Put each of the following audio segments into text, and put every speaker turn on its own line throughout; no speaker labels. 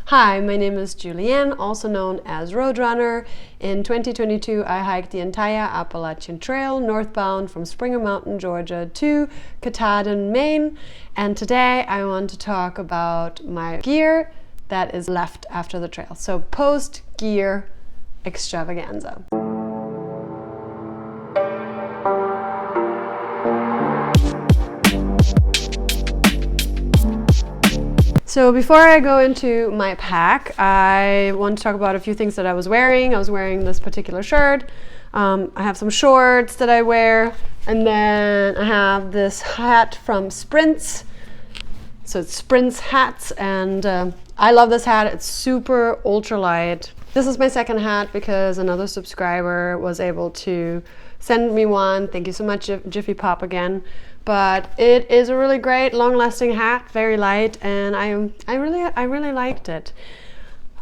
Hi, my name is Julianne, also known as Roadrunner. In 2022, I hiked the entire Appalachian Trail northbound from Springer Mountain, Georgia to Katahdin, Maine. And today I want to talk about my gear that is left after the trail. So post-gear extravaganza. So before I go into my pack, I want to talk about a few things that I was wearing. I was wearing this particular shirt. I have some shorts that I wear, and then I have this hat from Sprints. So it's Sprints hats, and I love this hat. It's super ultralight. This is my second hat because another subscriber was able to send me one. Thank you so much, Jiffy Pop again. But it is a really great, long-lasting hat, very light, and I really liked it.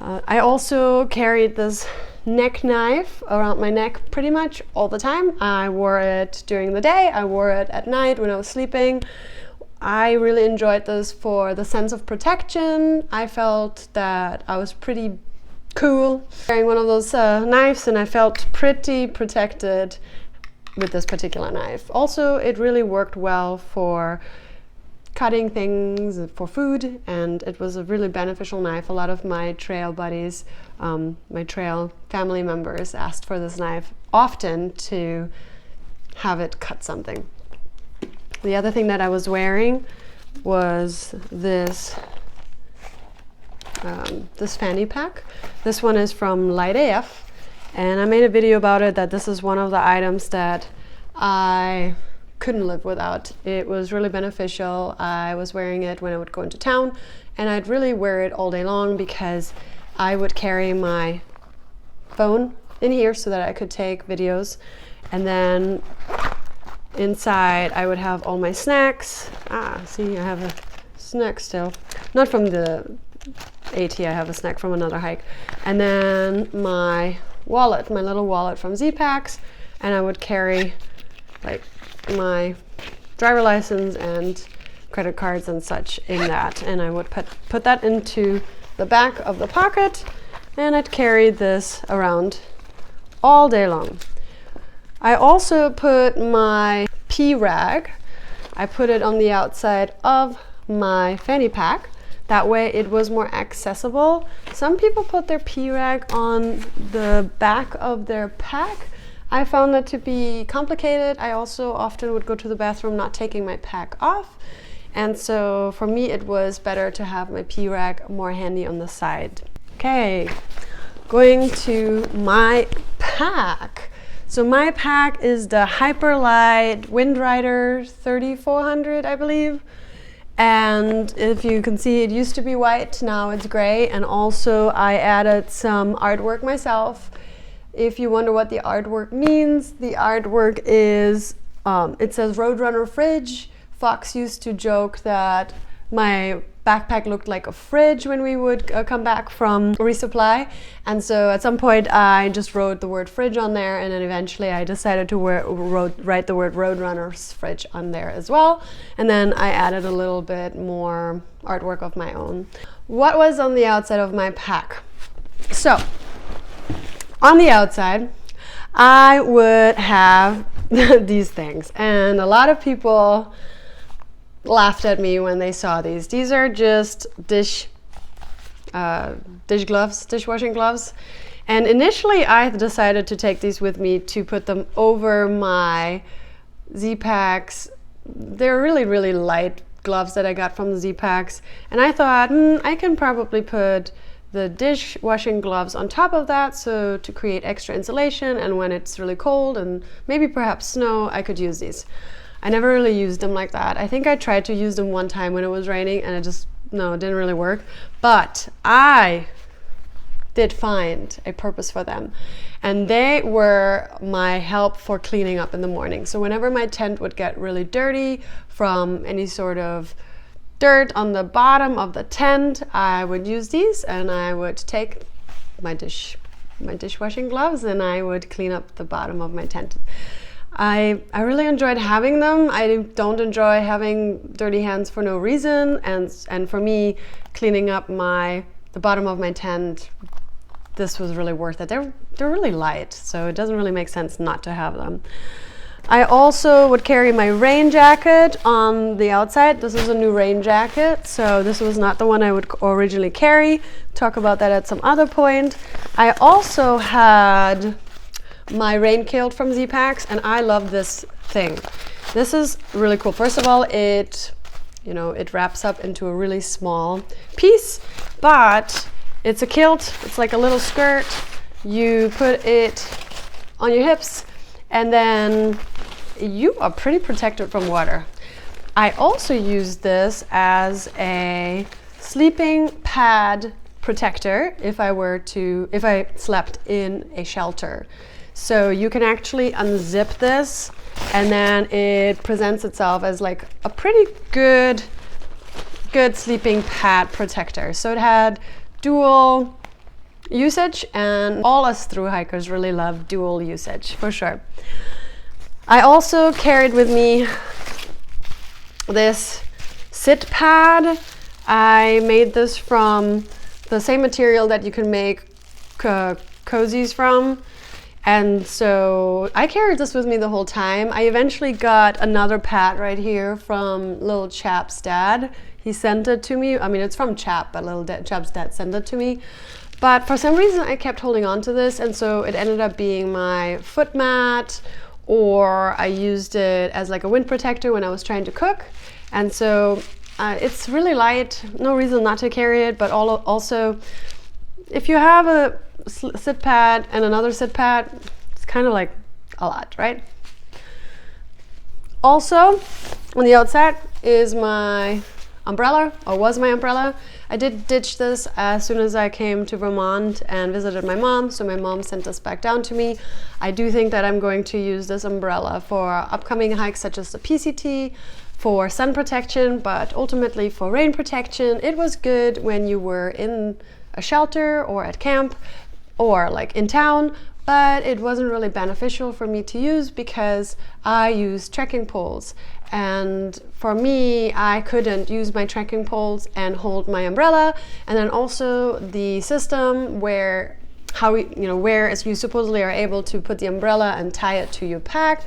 I also carried this neck knife around my neck pretty much all the time. I wore it during the day, I wore it at night when I was sleeping. I really enjoyed this for the sense of protection. I felt that I was pretty cool wearing one of those knives, and I felt pretty protected with this particular knife. Also, it really worked well for cutting things for food, and it was a really beneficial knife. A lot of my trail buddies, my trail family members asked for this knife often to have it cut something. The other thing that I was wearing was this this fanny pack. This one is from Light AF. And I made a video about it, that this is one of the items that I couldn't live without. It was really beneficial. I was wearing it when I would go into town, and I'd really wear it all day long because I would carry my phone in here so that I could take videos. And then inside I would have all my snacks. See, I have a snack still. Not from the AT, I have a snack from another hike. And then my wallet, my little wallet from Z-Packs, and I would carry like my driver license and credit cards and such in that, and I would put that into the back of the pocket, and I'd carry this around all day long. I also put my pee rag, I put it on the outside of my fanny pack. That way it was more accessible. Some people put their pee rag on the back of their pack. I found that to be complicated. I also often would go to the bathroom not taking my pack off. And so for me it was better to have my pee rag more handy on the side. Okay, going to my pack. So my pack is the Hyperlight Windrider 3400, I believe. And if you can see, it used to be white, now it's gray. And also I added some artwork myself. If you wonder what the artwork means, the artwork is, it says Roadrunner Fridge. Fox used to joke that my backpack looked like a fridge when we would come back from resupply. And so at some point I just wrote the word fridge on there, and then eventually I decided to write the word Roadrunner's Fridge on there as well. And then I added a little bit more artwork of my own. What was on the outside of my pack? So on the outside I would have these things, and a lot of people laughed at me when they saw these. These are just dish gloves, dishwashing gloves. And initially I decided to take these with me to put them over my Z-Packs. They're really light gloves that I got from the Z-Packs. And I thought, I can probably put the dishwashing gloves on top of that, so to create extra insulation, and when it's really cold and maybe perhaps snow, I could use these. I never really used them like that. I think I tried to use them one time when it was raining, and it didn't really work. But I did find a purpose for them, and they were my help for cleaning up in the morning. So whenever my tent would get really dirty from any sort of dirt on the bottom of the tent, I would use these, and I would take my dishwashing gloves and I would clean up the bottom of my tent. I really enjoyed having them. I don't enjoy having dirty hands for no reason, and for me, cleaning up my the bottom of my tent, this was really worth it. They're really light, so it doesn't really make sense not to have them. I also would carry my rain jacket on the outside. This is a new rain jacket, so this was not the one I would originally carry. Talk about that at some other point. I also had my rain kilt from Z-Packs, and I love this thing. This is really cool. First of all, it wraps up into a really small piece, but it's a kilt. It's like a little skirt. You put it on your hips, and then you are pretty protected from water. I also use this as a sleeping pad protector if I slept in a shelter. So you can actually unzip this, and then it presents itself as like a pretty good sleeping pad protector. So it had dual usage, and all us through hikers really love dual usage for sure. I also carried with me this sit pad. I made this from the same material that you can make cozies from. And so I carried this with me the whole time. I eventually got another pad right here from little Chap's dad. He sent it to me. I mean, it's from Chap, but little Chap's dad sent it to me. But for some reason, I kept holding on to this, and so it ended up being my foot mat, or I used it as like a wind protector when I was trying to cook. And so it's really light, no reason not to carry it, but also if you have a sit pad and another sit pad, it's kind of like a lot, right? Also, on the outside is my umbrella, or was my umbrella. I did ditch this as soon as I came to Vermont and visited my mom, so my mom sent this back down to me. I do think that I'm going to use this umbrella for upcoming hikes such as the PCT, for sun protection, but ultimately for rain protection. It was good when you were in a shelter or at camp or like in town, but it wasn't really beneficial for me to use because I use trekking poles. And for me, I couldn't use my trekking poles and hold my umbrella. And then also the system where you supposedly are able to put the umbrella and tie it to your pack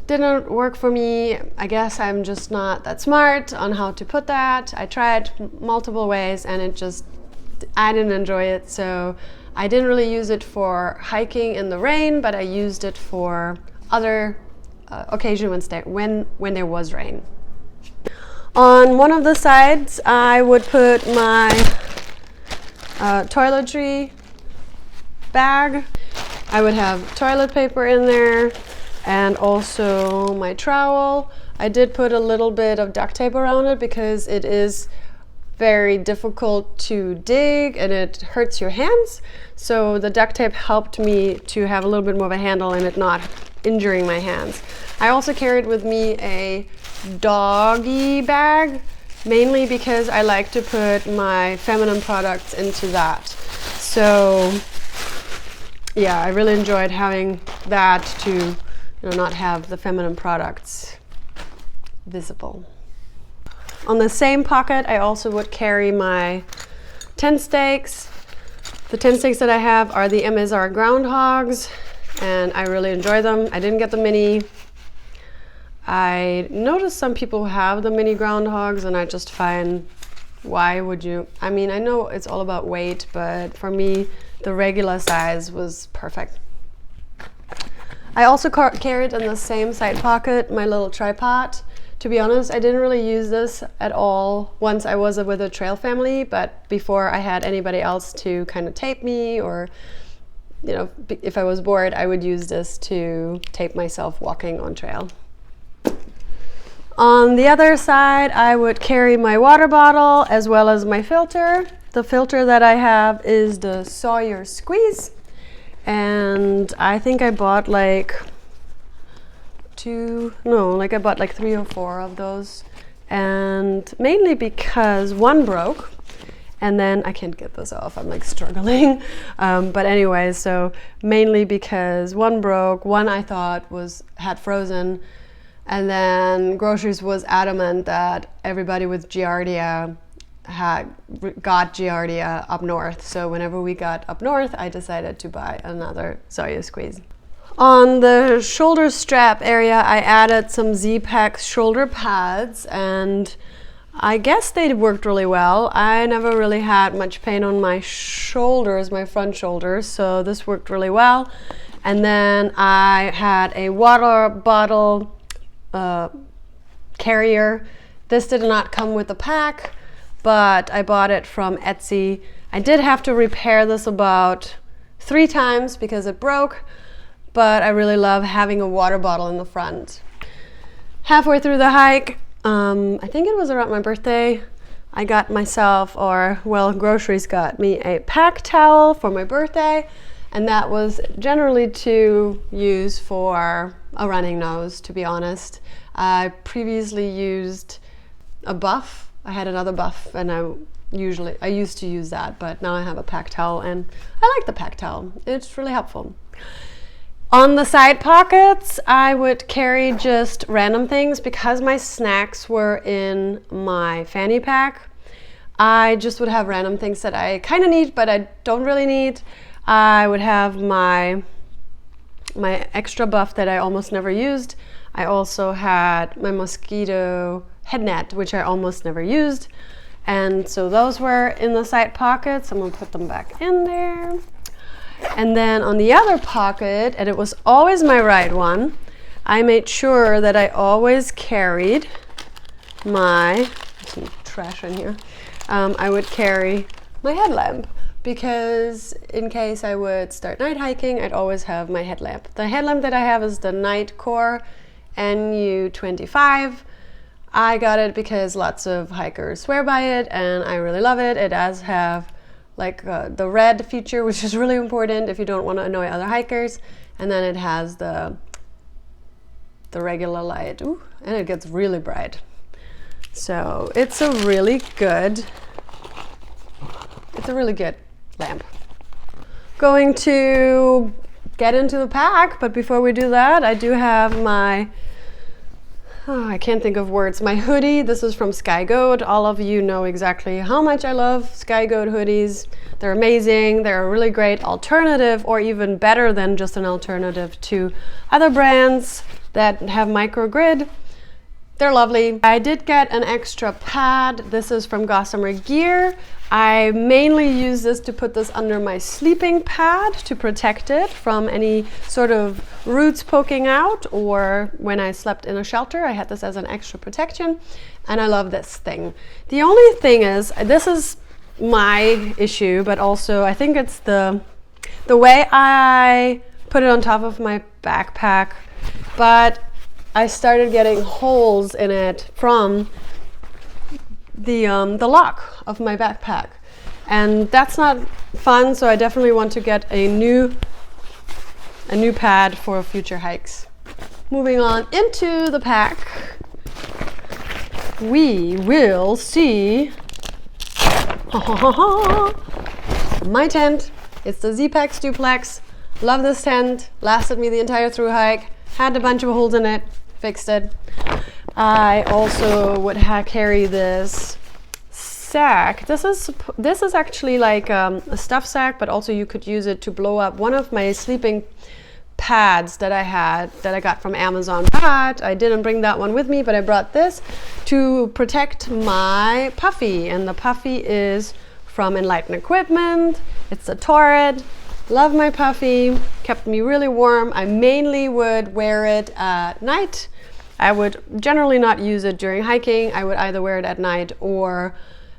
didn't work for me. I guess I'm just not that smart on how to put that. I tried multiple ways and I didn't enjoy it. So I didn't really use it for hiking in the rain, but I used it for other occasion when there was rain. On one of the sides, I would put my toiletry bag. I would have toilet paper in there and also my trowel. I did put a little bit of duct tape around it because it is very difficult to dig and it hurts your hands. So the duct tape helped me to have a little bit more of a handle and it not injuring my hands. I also carried with me a doggy bag, mainly because I like to put my feminine products into that. So yeah, I really enjoyed having that to not have the feminine products visible. On the same pocket, I also would carry my tent stakes. The tent stakes that I have are the MSR groundhogs, and I really enjoy them. I didn't get the mini. I noticed some people have the mini groundhogs, and I just find, why would you? I mean, I know it's all about weight, but for me, the regular size was perfect. I also carried in the same side pocket my little tripod. To be honest, I didn't really use this at all once I was with a trail family, but before I had anybody else to kind of tape me, or if I was bored, I would use this to tape myself walking on trail. On the other side, I would carry my water bottle as well as my filter. The filter that I have is the Sawyer Squeeze, and I think I bought like 3 or 4 of those, and mainly because one broke, and then I can't get this off, I'm like struggling, but anyway, so mainly because one broke, one I thought had frozen, and then Groceries was adamant that everybody with Giardia got Giardia up north. So whenever we got up north, I decided to buy another Zoya squeeze. On the shoulder strap area, I added some Z-Pack shoulder pads, and I guess they worked really well. I never really had much pain on my shoulders, my front shoulders, so this worked really well. And then I had a water bottle carrier. This did not come with the pack, but I bought it from Etsy. I did have to repair this about 3 times because it broke, but I really love having a water bottle in the front. Halfway through the hike, I think it was around my birthday, I got myself, groceries got me a pack towel for my birthday, and that was generally to use for a running nose, to be honest. I previously used a buff. I had another buff, and I used to use that, but now I have a pack towel, and I like the pack towel. It's really helpful. On the side pockets, I would carry just random things because my snacks were in my fanny pack. I just would have random things that I kind of need, but I don't really need. I would have my extra buff that I almost never used. I also had my mosquito head net, which I almost never used. And so those were in the side pockets. I'm gonna put them back in there. And then on the other pocket, and it was always my right one, I made sure that I always carried there's some trash in here. I would carry my headlamp, because in case I would start night hiking, I'd always have my headlamp. The headlamp that I have is the Nightcore NU25. I got it because lots of hikers swear by it, and I really love it. It does have the red feature, which is really important if you don't want to annoy other hikers, and then it has the regular light. Ooh, and it gets really bright. So it's a really good lamp. Going to get into the pack, but before we do that, I do have my I can't think of words. My hoodie, this is from Sky Goat. All of you know exactly how much I love Sky Goat hoodies. They're amazing. They're a really great alternative, or even better than just an alternative to other brands that have microgrid. They're lovely. I did get an extra pad. This is from Gossamer Gear. I mainly use this to put this under my sleeping pad to protect it from any sort of roots poking out, or when I slept in a shelter, I had this as an extra protection, and I love this thing. The only thing is, this is my issue, but also I think it's the way I put it on top of my backpack, but I started getting holes in it from the lock of my backpack, and that's not fun. So I definitely want to get a new pad for future hikes. Moving on into the pack, we will see my tent. It's the Z-Pack Duplex. Love this tent. Lasted me the entire through hike. Had a bunch of holes in it. Fixed it. I also would carry this sack. This is actually like a stuff sack, but also you could use it to blow up one of my sleeping pads that I got from Amazon. But I didn't bring that one with me, but I brought this to protect my puffy, and the puffy is from Enlighten Equipment. It's a Torrid. Love my puffy. Kept me really warm. I mainly would wear it at night. I would generally not use it during hiking. I would either wear it at night or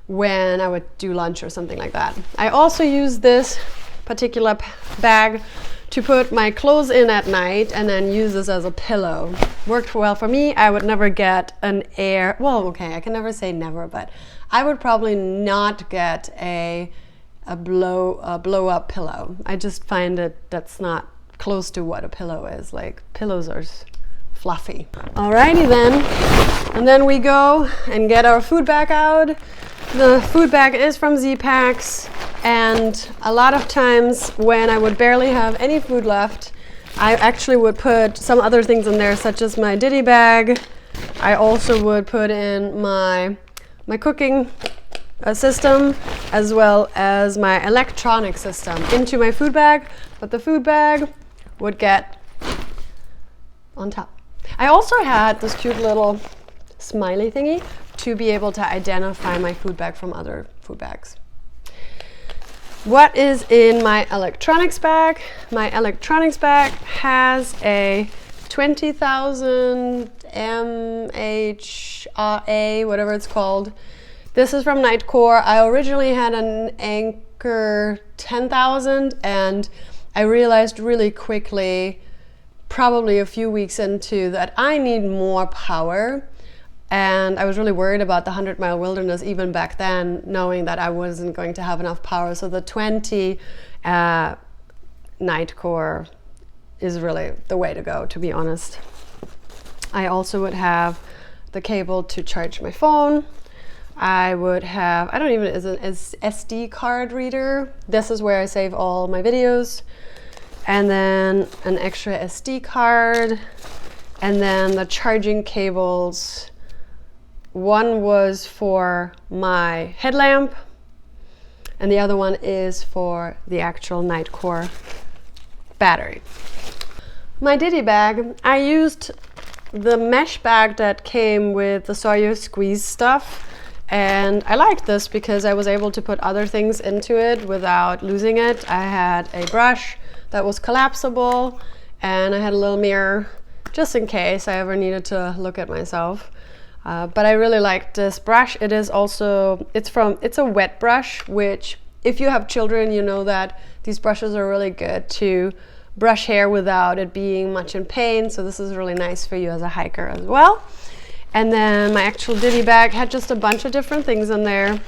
when I would do lunch or something like that. I also use this particular bag to put my clothes in at night and then use this as a pillow. Worked well for me. I would never get I can never say never, but I would probably not get a blow up pillow. I just find that's not close to what a pillow is. Like, pillows are fluffy. Alrighty then, and then we go and get our food bag out. The food bag is from Z-Packs, and a lot of times when I would barely have any food left, I actually would put some other things in there, such as my ditty bag. I also would put in my cooking system, as well as my electronic system into my food bag, but the food bag would get on top. I also had this cute little smiley thingy to be able to identify my food bag from other food bags. What is in my electronics bag? My electronics bag has a 20,000 mAh, whatever it's called. This is from Nightcore. I originally had an Anker 10,000, and I realized really quickly, probably a few weeks into, that I need more power. And I was really worried about the 100-mile wilderness even back then, knowing that I wasn't going to have enough power. So the 20 Nightcore is really the way to go, to be honest. I also would have the cable to charge my phone. I would have, I don't even, is an SD card reader. This is where I save all my videos. And then an extra SD card. And then the charging cables. One was for my headlamp, and the other one is for the actual Nightcore battery. My Diddy bag, I used the mesh bag that came with the Sawyer squeeze stuff, and I liked this because I was able to put other things into it without losing it. I had a brush that was collapsible, and I had a little mirror just in case I ever needed to look at myself. But I really liked this brush. It is also, it's a wet brush, which if you have children, you know that these brushes are really good to brush hair without it being much in pain. So this is really nice for you as a hiker as well. And then my actual Diddy bag had just a bunch of different things in there.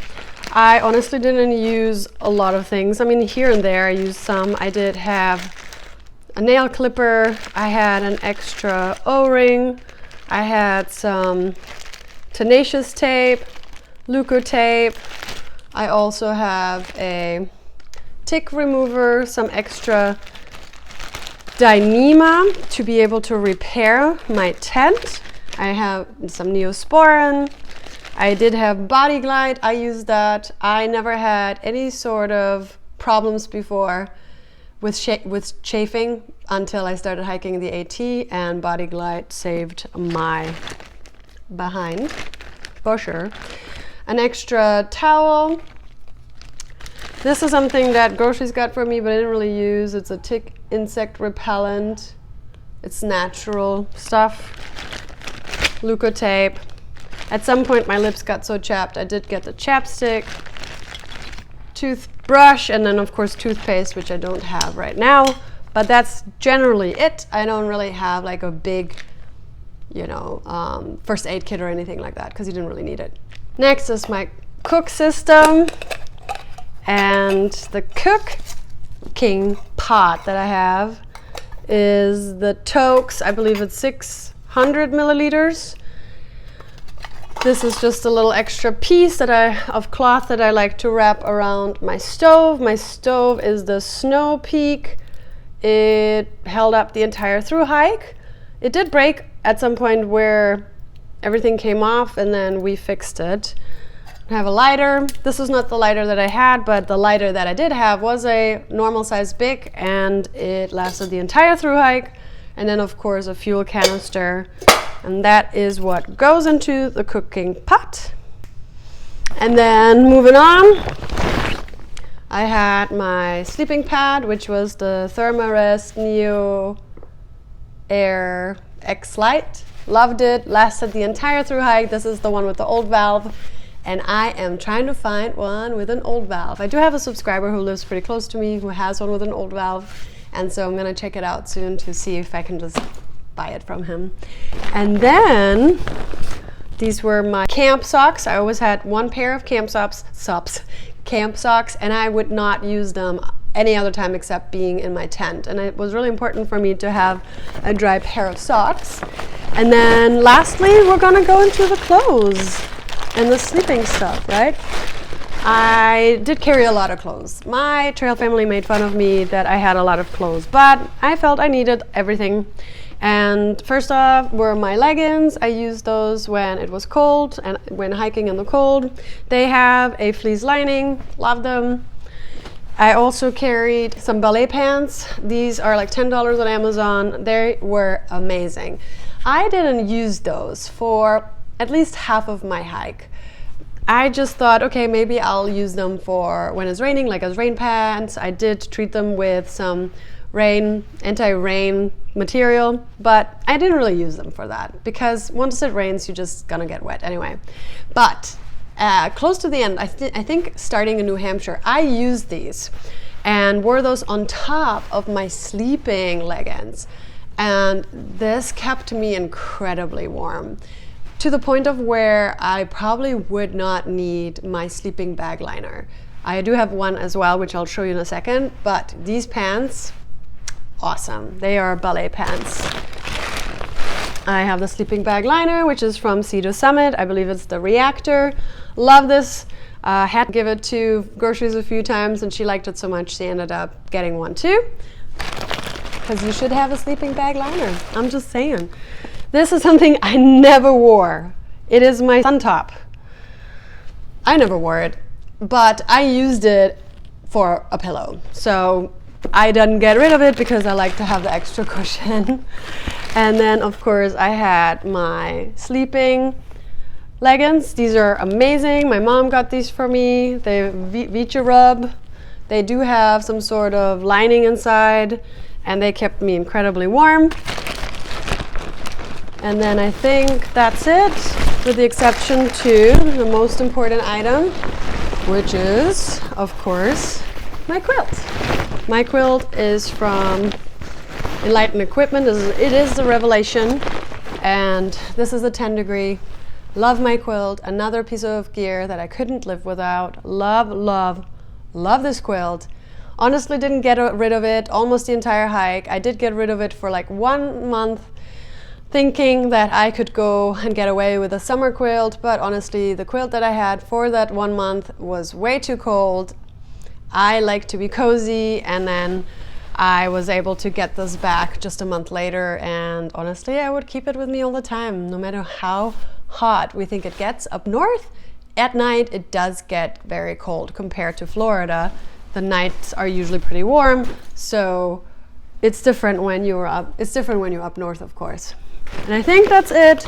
I honestly didn't use a lot of things. I mean, here and there I used some. I did have a nail clipper. I had an extra O-ring. I had some tenacious tape, Luco tape. I also have a tick remover, some extra Dyneema to be able to repair my tent. I have some Neosporin. I did have Body Glide. I used that. I never had any sort of problems before with chafing until I started hiking the AT, and Body Glide saved my behind for sure. An extra towel. This is something that groceries got for me, but I didn't really use. It's a tick insect repellent. It's natural stuff. Luco tape. At some point my lips got so chapped I did get the chapstick, toothbrush, and then of course toothpaste, which I don't have right now, but that's generally it. I don't really have like a big, first aid kit or anything like that, because you didn't really need it. Next is my cook system, and the cooking pot that I have is the Toaks. I believe it's 600 milliliters. This is just a little extra piece of cloth that I like to wrap around my stove. My stove is the Snow Peak. It held up the entire through hike. It did break at some point where everything came off, and then we fixed it. I have a lighter. This is not the lighter that I had, but the lighter that I did have was a normal size Bic, and it lasted the entire through hike. And then of course a fuel canister, and that is what goes into the cooking pot. And then moving on, I had my sleeping pad, which was the Thermarest Neo Air X Lite. Loved it, lasted the entire through hike. This is the one with the old valve, and I am trying to find one with an old valve. I do have a subscriber who lives pretty close to me who has one with an old valve, and so I'm gonna check it out soon to see if I can just buy it from him. And then these were my camp socks. I always had one pair of camp socks, and I would not use them any other time except being in my tent. And it was really important for me to have a dry pair of socks. And then lastly, we're gonna go into the clothes and the sleeping stuff, right? I did carry a lot of clothes. My trail family made fun of me that I had a lot of clothes, but I felt I needed everything. And first off were my leggings. I used those when it was cold and when hiking in the cold. They have a fleece lining, love them. I also carried some ballet pants. These are like $10 on Amazon. They were amazing. I didn't use those for at least half of my hike. I just thought, okay, maybe I'll use them for when it's raining, like as rain pants. I did treat them with some anti-rain material, but I didn't really use them for that because once it rains, you're just gonna get wet anyway. But close to the end, I think starting in New Hampshire, I used these and wore those on top of my sleeping leggings. And this kept me incredibly warm, to the point of where I probably would not need my sleeping bag liner. I do have one as well, which I'll show you in a second, but these pants, awesome. They are ballet pants. I have the sleeping bag liner, which is from Sea Summit. I believe it's the Reactor. Love this. Had to give it to groceries a few times, and she liked it so much she ended up getting one too. Because you should have a sleeping bag liner. I'm just saying. This is something I never wore. It is my sun top. I never wore it, but I used it for a pillow. So I didn't get rid of it because I like to have the extra cushion. And then of course I had my sleeping leggings. These are amazing. My mom got these for me. They're Vicha Rub. They do have some sort of lining inside and they kept me incredibly warm. And then I think that's it, with the exception to the most important item, which is, of course, my quilt. My quilt is from Enlightened Equipment. It is the Revelation, and this is a 10 degree. Love my quilt. Another piece of gear that I couldn't live without. Love, love, love this quilt. Honestly, didn't get rid of it almost the entire hike. I did get rid of it for like 1 month, thinking that I could go and get away with a summer quilt, but honestly, the quilt that I had for that 1 month was way too cold. I like to be cozy, and then I was able to get this back just a month later, and honestly, I would keep it with me all the time, no matter how hot we think it gets up north. At night, it does get very cold compared to Florida. The nights are usually pretty warm, so it's different when you're up. It's different when you're up north, of course. And I think that's it.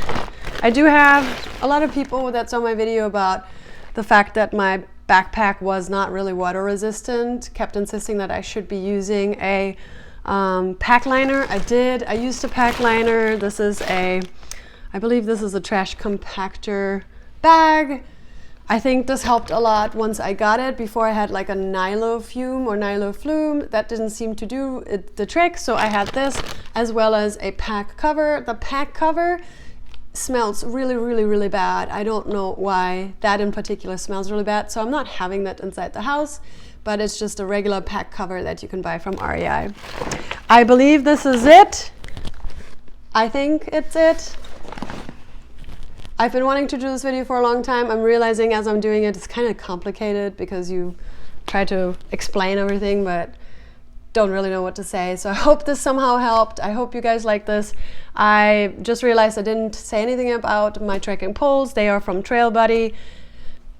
I do have a lot of people that saw my video about the fact that my backpack was not really water resistant, kept insisting that I should be using a pack liner. I used a pack liner. This is I believe this is a trash compactor bag. I think this helped a lot once I got it. Before I had like a Nilo Fume or Nilo Flume. That didn't seem to do the trick, so I had this as well as a pack cover. The pack cover smells really, really, really bad. I don't know why that in particular smells really bad, so I'm not having that inside the house, but it's just a regular pack cover that you can buy from REI. I believe this is it. I think it's it. I've been wanting to do this video for a long time. I'm realizing as I'm doing it, it's kind of complicated because you try to explain everything, but don't really know what to say. So I hope this somehow helped. I hope you guys like this. I just realized I didn't say anything about my trekking poles. They are from Trail Buddy.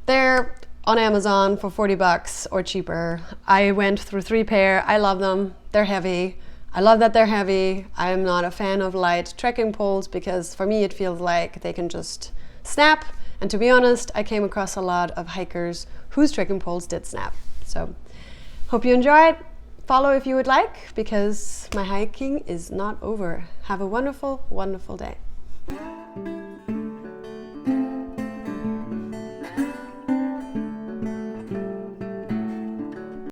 They're on Amazon for 40 bucks or cheaper. I went through 3 pair. I love them. They're heavy. I love that they're heavy. I'm not a fan of light trekking poles because for me it feels like they can just snap. And to be honest, I came across a lot of hikers whose trekking poles did snap. So hope you enjoyed. Follow if you would like, because my hiking is not over. Have a wonderful, wonderful day.